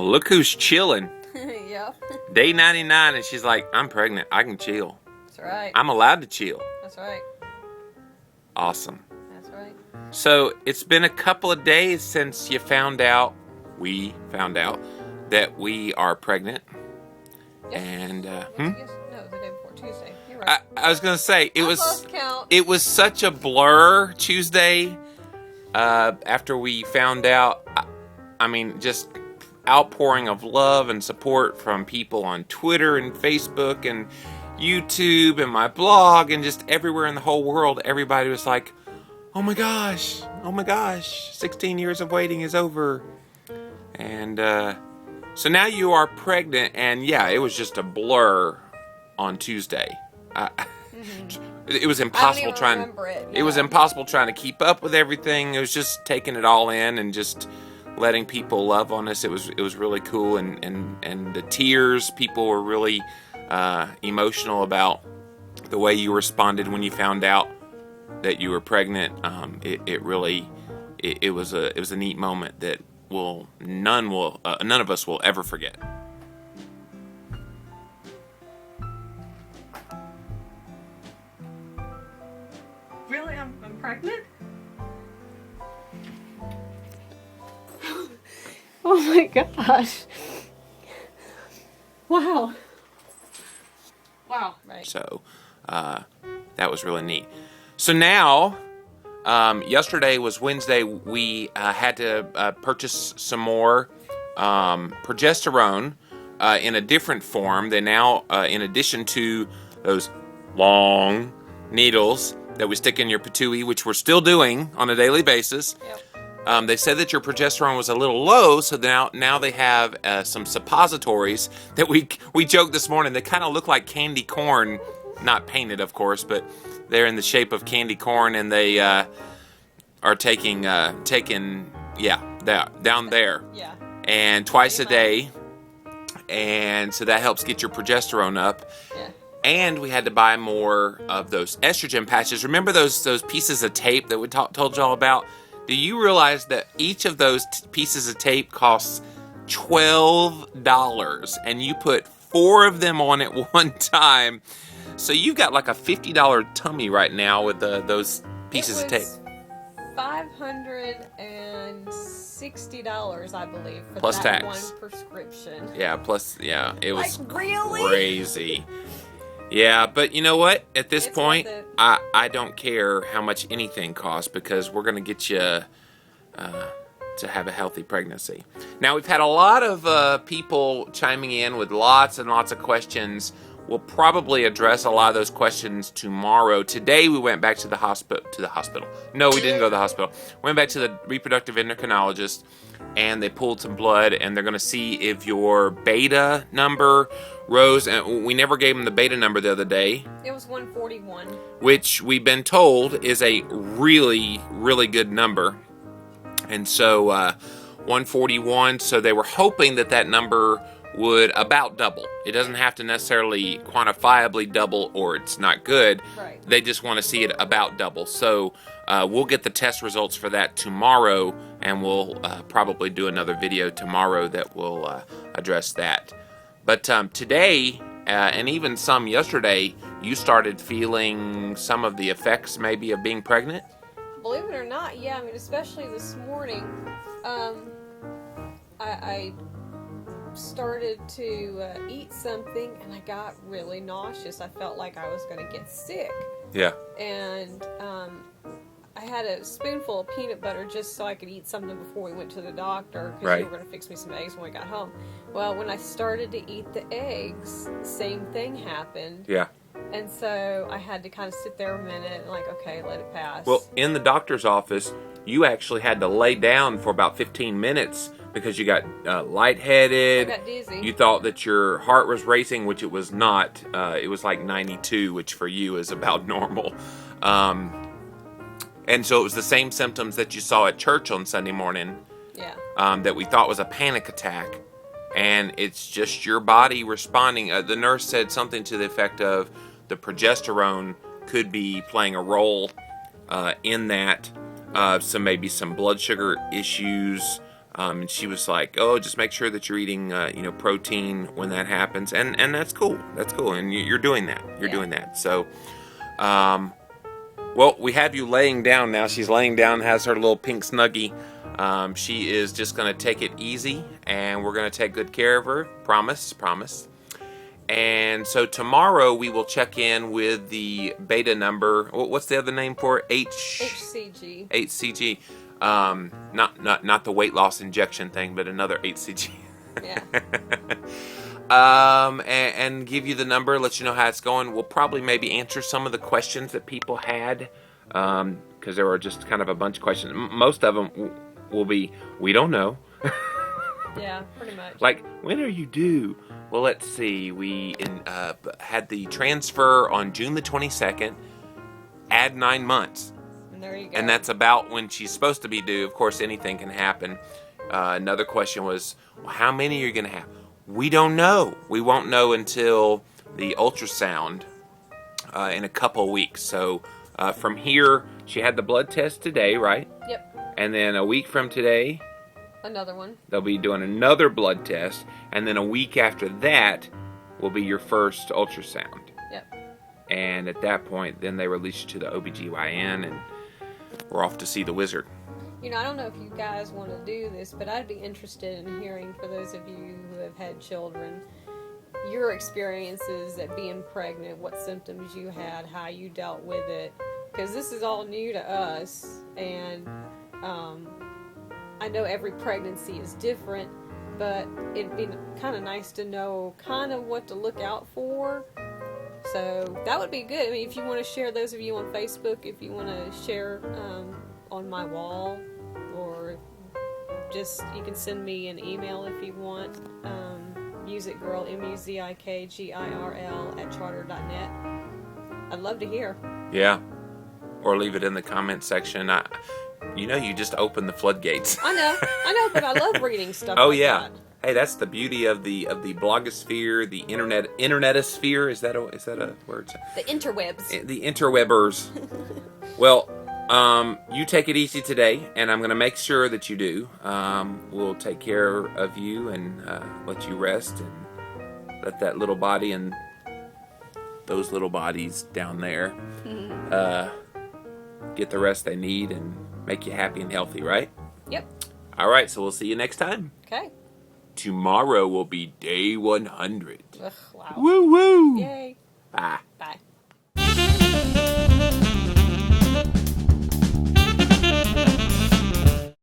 look who's chilling. Yeah. Day 99, and she's like, I'm pregnant. I can chill. That's right. I'm allowed to chill. That's right. Awesome. That's right. So it's been a couple of days since we found out that we are pregnant. Yep. And No, the day before Tuesday. You're right. I was gonna say I lost count. it was such a blur Tuesday. After we found out, I mean, just outpouring of love and support from people on Twitter and Facebook and YouTube and my blog and just everywhere in the whole world. Everybody was like, oh my gosh, 16 years of waiting is over. And so now you are pregnant, and yeah, it was just a blur on Tuesday. It was impossible It was impossible trying to keep up with everything. It was just taking it all in and just letting people love on us. It was really cool, and the tears, people were really emotional about the way you responded when you found out that you were pregnant. It was a neat moment that none of us will ever forget. Really? I'm pregnant? Oh my gosh. Wow. Wow. Right. So that was really neat. So now, yesterday was Wednesday. We had to purchase some more progesterone in a different form. They now, in addition to those long needles that we stick in your patootie, which we're still doing on a daily basis. Yep. They said that your progesterone was a little low, so now they have some suppositories that we joked this morning. They kind of look like candy corn, not painted, of course, but they're in the shape of candy corn, and they are taking down there, Yeah. and twice a day, and so that helps get your progesterone up. Yeah. And we had to buy more of those estrogen patches. Remember those pieces of tape that we told y'all about? Do you realize that each of those pieces of tape costs $12, and you put 4 of them on at one time? So you've got like a $50 tummy right now with those pieces of tape. $560, I believe, for Plus that tax. one prescription. Yeah, it was Like, really? crazy. Yeah, but you know what? At this It's point, worth it. I don't care how much anything costs, because we're going to get you to have a healthy pregnancy. Now, we've had a lot of people chiming in with lots and lots of questions. We'll probably address a lot of those questions tomorrow. Today, we went back to the hospital. No, we didn't go to the hospital. We went back to the reproductive endocrinologist, and they pulled some blood, and they're going to see if your beta number rose. And we never gave them the beta number the other day. It was 141. Which we've been told is a really, really good number. And so 141, so they were hoping that number would about double. It doesn't have to necessarily quantifiably double or it's not good. Right. They just want to see it about double. So we'll get the test results for that tomorrow, and we'll probably do another video tomorrow that will address that. But today, and even some yesterday, you started feeling some of the effects maybe of being pregnant? Believe it or not, yeah. I mean, especially this morning, I started to eat something, and I got really nauseous. I felt like I was going to get sick. Yeah. And I had a spoonful of peanut butter just so I could eat something before we went to the doctor, because Right. they were going to fix me some eggs when we got home. Well, when I started to eat the eggs, the same thing happened. Yeah. And so I had to kind of sit there a minute and like, okay, let it pass. Well, in the doctor's office, you actually had to lay down for about 15 minutes because you got lightheaded. I got dizzy. You thought that your heart was racing, which it was not. It was like 92, which for you is about normal. And so it was the same symptoms that you saw at church on Sunday morning. Yeah. That we thought was a panic attack. And it's just your body responding. The nurse said something to the effect of the progesterone could be playing a role in that. So maybe some blood sugar issues, And she was like, "Oh, just make sure that you're eating, protein when that happens," and that's cool. That's cool, and you're doing that. You're doing that. So, well, we have you laying down now. She's laying down, has her little pink snuggie. She is just gonna take it easy, and we're gonna take good care of her. Promise, promise. And so tomorrow we will check in with the beta number. What's the other name for it? HCG. HCG. Not the weight loss injection thing, but another HCG. Yeah. And give you the number, let you know how it's going. We'll probably maybe answer some of the questions that people had, because there were just kind of a bunch of questions. Most of them will be, we don't know. Yeah, pretty much. Like, when are you due? Well, let's see. We had the transfer on June the 22nd. Add 9 months. And there you go. And that's about when she's supposed to be due. Of course, anything can happen. Another question was, well, how many are you going to have? We don't know. We won't know until the ultrasound in a couple of weeks. So from here, she had the blood test today, right? Yep. And then a week from today, another one. They'll be doing another blood test. And then a week after that will be your first ultrasound. Yep. And at that point, then they release you to the OBGYN, and we're off to see the wizard. I don't know if you guys want to do this, but I'd be interested in hearing, for those of you who have had children, your experiences at being pregnant, what symptoms you had, how you dealt with it, because this is all new to us, and I know every pregnancy is different, but it'd be kind of nice to know kind of what to look out for. So that would be good. I mean, if you want to share, those of you on Facebook, if you want to share on my wall, or just, you can send me an email if you want. Musicgirl, MUZIKGIRL @charter.net. I'd love to hear. Yeah. Or leave it in the comment section. You just opened the floodgates. I know, but I love reading stuff. Oh, like yeah. that. Hey, that's the beauty of the blogosphere, the internetosphere. Is that a word? The interwebs. The interwebbers. Well, you take it easy today, and I'm going to make sure that you do. We'll take care of you and let you rest, and let that little body and those little bodies down there get the rest they need and make you happy and healthy, right? Yep. All right, so we'll see you next time. Okay. Tomorrow will be day 100. Ugh, wow. Woo woo! Yay. Bye.